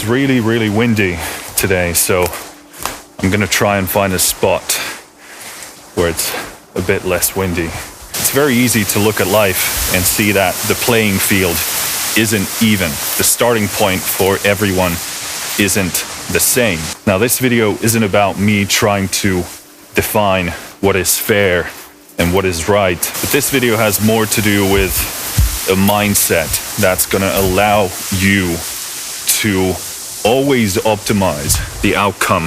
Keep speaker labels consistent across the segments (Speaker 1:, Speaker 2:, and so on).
Speaker 1: It's really windy today, so I'm gonna try and find a spot where it's a bit less windy. It's very easy to look at life and see that the playing field isn't even. The starting point for everyone isn't the same. Now, this video isn't about me trying to define what is fair and what is right, but this video has more to do with a mindset that's gonna allow you to always optimize the outcome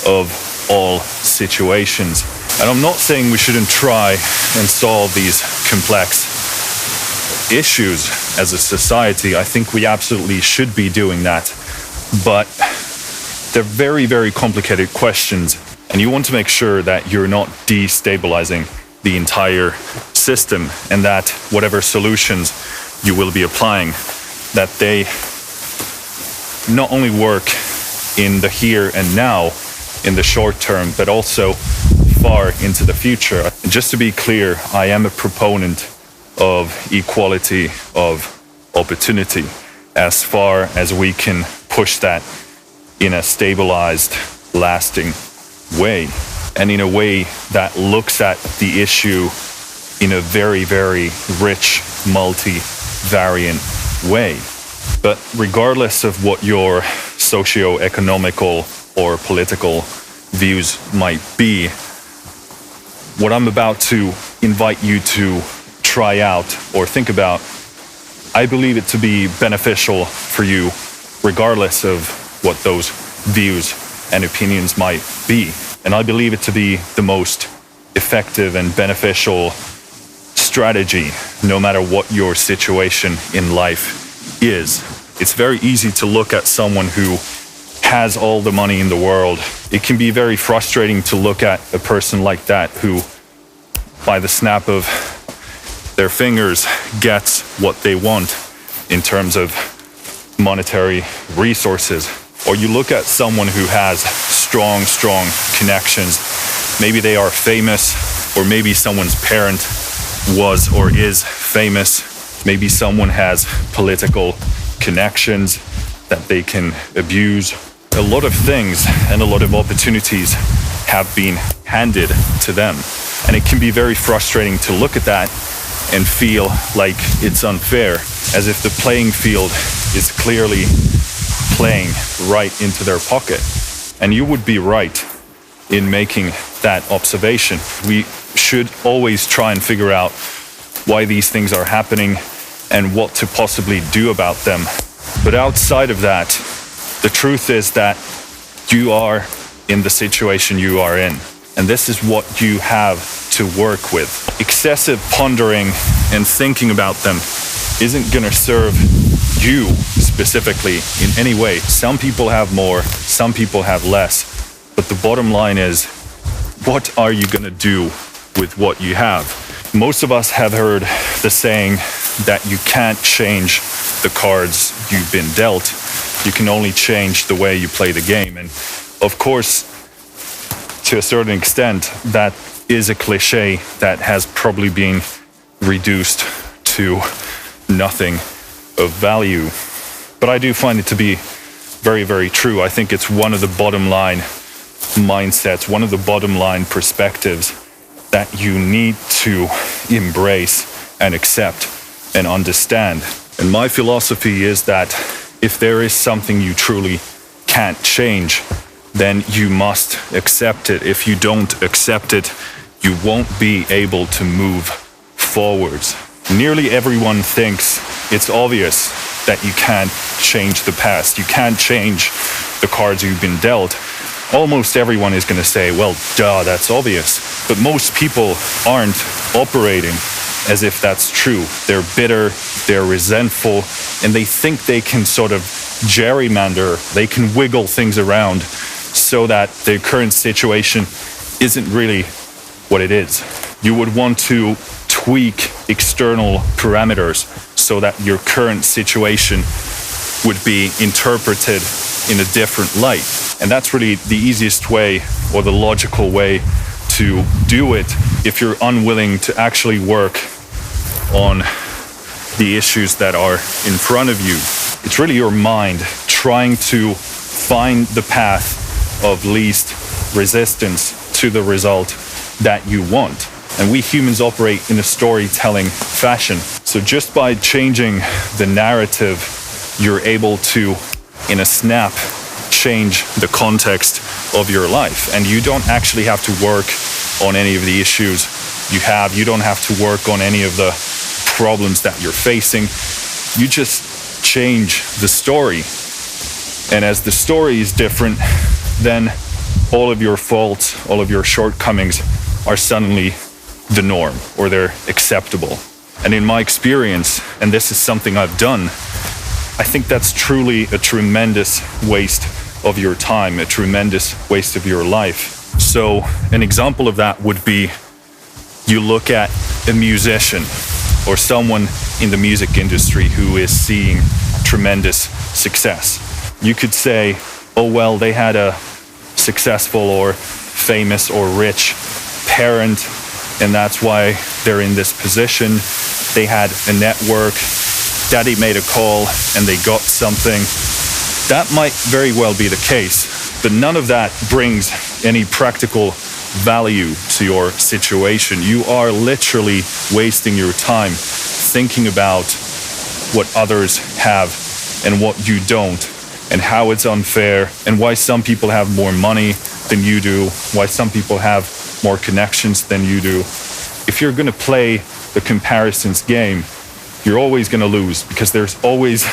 Speaker 1: of all situations. And I'm not saying we shouldn't try and solve these complex issues as a society. I think we absolutely should be doing that. But they're very complicated questions, and you want to make sure that you're not destabilizing the entire system, and that whatever solutions you will be applying, that they not only work in the here and now, in the short term, but also far into the future. And just to be clear, I am a proponent of equality of opportunity as far as we can push that in a stabilized, lasting way, and in a way that looks at the issue in a very rich, multi-variant way. But regardless of what your socio-economical or political views might be, what I'm about to invite you to try out or think about, I believe it to be beneficial for you regardless of what those views and opinions might be. And I believe it to be the most effective and beneficial strategy, no matter what your situation in life is. It's very easy to look at someone who has all the money in the world. It can be very frustrating to look at a person like that who, by the snap of their fingers, gets what they want in terms of monetary resources. Or you look at someone who has strong connections. Maybe they are famous, or maybe someone's parent was or is famous. Maybe someone has political connections that they can abuse. A lot of things and a lot of opportunities have been handed to them. And it can be very frustrating to look at that and feel like it's unfair, as if the playing field is clearly playing right into their pocket. And you would be right in making that observation. We should always try and figure out why these things are happening and what to possibly do about them. But outside of that, the truth is that you are in the situation you are in, and this is what you have to work with. Excessive pondering and thinking about them isn't gonna serve you specifically in any way. Some people have more, some people have less, but the bottom line is, what are you gonna do with what you have? Most of us have heard the saying that you can't change the cards you've been dealt. You can only change the way you play the game. And of course, to a certain extent, that is a cliche that has probably been reduced to nothing of value. But I do find it to be very true. I think it's one of the bottom line mindsets, one of the bottom line perspectives that you need to embrace and accept and understand. And my philosophy is that if there is something you truly can't change, then you must accept it. If you don't accept it, you won't be able to move forwards. Nearly everyone thinks it's obvious that you can't change the past. You can't change the cards you've been dealt. Almost everyone is going to say, well, duh, that's obvious. But most people aren't operating as if that's true. They're bitter, they're resentful, and they think they can sort of gerrymander, they can wiggle things around so that their current situation isn't really what it is. You would want to tweak external parameters so that your current situation would be interpreted in a different light. And that's really the easiest way, or the logical way to do it, if you're unwilling to actually work on the issues that are in front of you. It's really your mind trying to find the path of least resistance to the result that you want. And we humans operate in a storytelling fashion. So just by changing the narrative, you're able to, in a snap, change the context of your life. And you don't actually have to work on any of the issues you have. You don't have to work on any of the problems that you're facing. You just change the story. And as the story is different, then all of your faults, all of your shortcomings are suddenly the norm, or they're acceptable. And in my experience, and this is something I've done, I think that's truly a tremendous waste of your time, a tremendous waste of your life. So an example of that would be, you look at a musician or someone in the music industry who is seeing tremendous success. You could say, oh well, they had a successful or famous or rich parent, and that's why they're in this position. They had a network, daddy made a call, and they got something. That might very well be the case, but none of that brings any practical value to your situation. You are literally wasting your time thinking about what others have and what you don't, and how it's unfair, and why some people have more money than you do, why some people have more connections than you do. If you're going to play the comparisons game, you're always going to lose, because there's always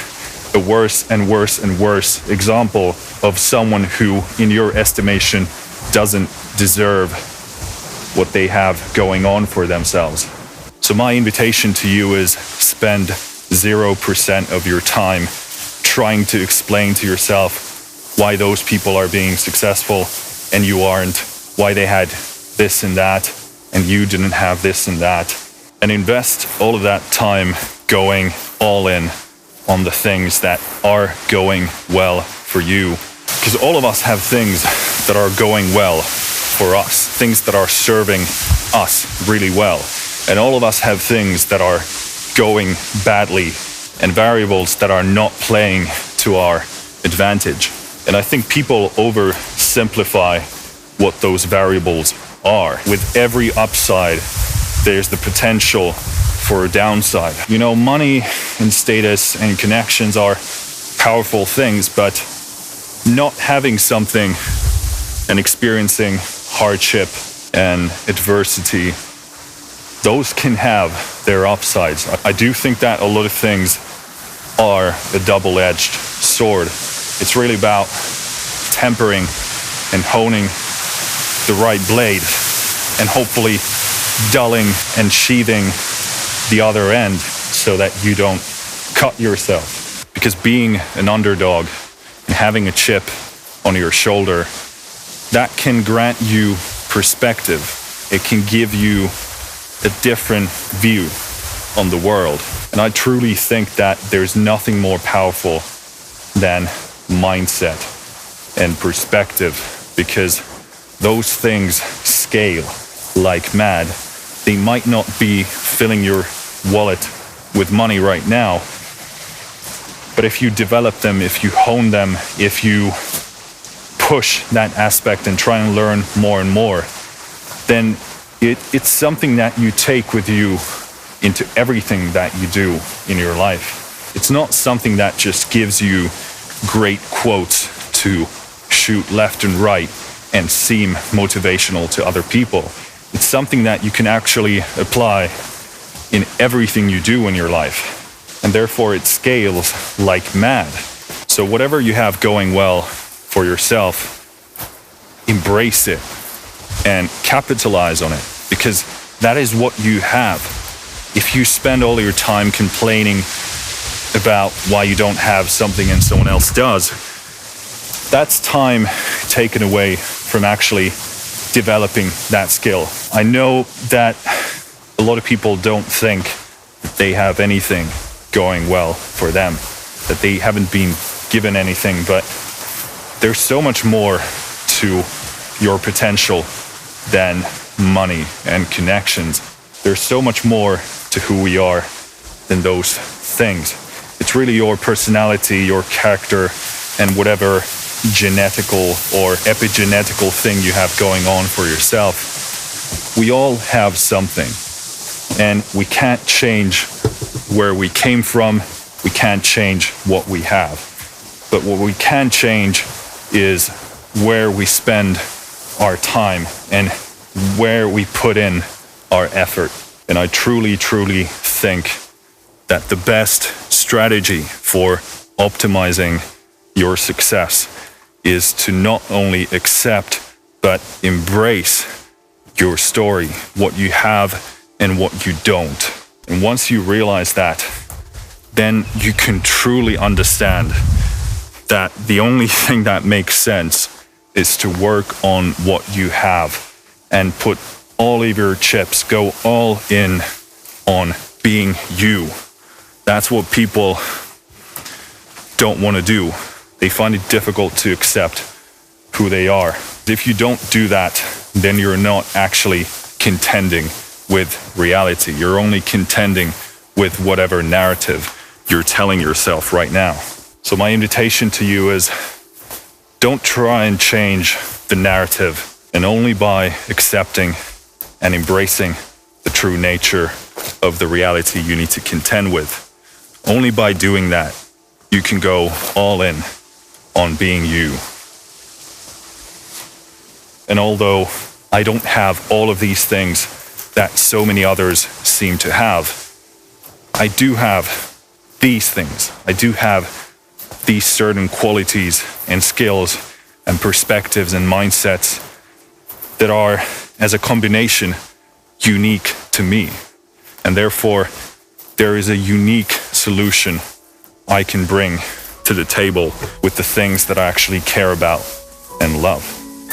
Speaker 1: a worse and worse and worse example of someone who, in your estimation, doesn't deserve what they have going on for themselves. So my invitation to you is, spend 0% of your time trying to explain to yourself why those people are being successful and you aren't, why they had this and that and you didn't have this and that, and invest all of that time going all in on the things that are going well for you. Because all of us have things that are going well for us, things that are serving us really well. And all of us have things that are going badly and variables that are not playing to our advantage. And I think people oversimplify what those variables are. With every upside, there's the potential for a downside. You know, money and status and connections are powerful things, but not having something and experiencing hardship and adversity, those can have their upsides. I do think that a lot of things are a double-edged sword. It's really about tempering and honing the right blade and hopefully dulling and sheathing the other end so that you don't cut yourself. Because being an underdog and having a chip on your shoulder, that can grant you perspective. It can give you a different view on the world. And I truly think that there's nothing more powerful than mindset and perspective, because those things scale like mad. They might not be filling your wallet with money right now, but if you develop them, if you hone them, if you push that aspect and try and learn more and more, then it's something that you take with you into everything that you do in your life. It's not something that just gives you great quotes to shoot left and right and seem motivational to other people. It's something that you can actually apply in everything you do in your life. And therefore it scales like mad. So whatever you have going well for yourself, embrace it and capitalize on it, because that is what you have. If you spend all your time complaining about why you don't have something and someone else does, that's time taken away from actually developing that skill. I know that a lot of people don't think that they have anything going well for them, that they haven't been given anything, but there's so much more to your potential than money and connections. There's so much more to who we are than those things. It's really your personality, your character, and whatever genetical or epigenetical thing you have going on for yourself, we all have something. And we can't change where we came from. We can't change what we have. But what we can change is where we spend our time and where we put in our effort. And I truly, truly think that the best strategy for optimizing your success is to not only accept, but embrace your story, what you have and what you don't. And once you realize that, then you can truly understand that the only thing that makes sense is to work on what you have and put all of your chips, go all in on being you. That's what people don't want to do. They find it difficult to accept who they are. If you don't do that, then you're not actually contending with reality. You're only contending with whatever narrative you're telling yourself right now. So my invitation to you is, don't try and change the narrative, and only by accepting and embracing the true nature of the reality you need to contend with. Only by doing that, you can go all in on being you. And although I don't have all of these things that so many others seem to have, I do have these things. I do have these certain qualities and skills and perspectives and mindsets that are, as a combination, unique to me. And therefore, there is a unique solution I can bring to the table with the things that I actually care about and love.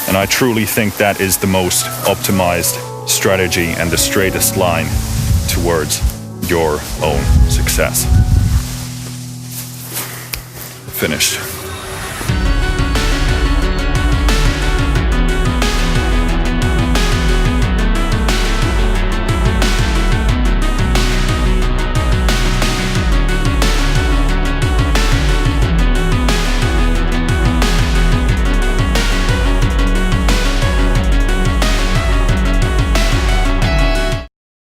Speaker 1: And I truly think that is the most optimized strategy and the straightest line towards your own success. Finished.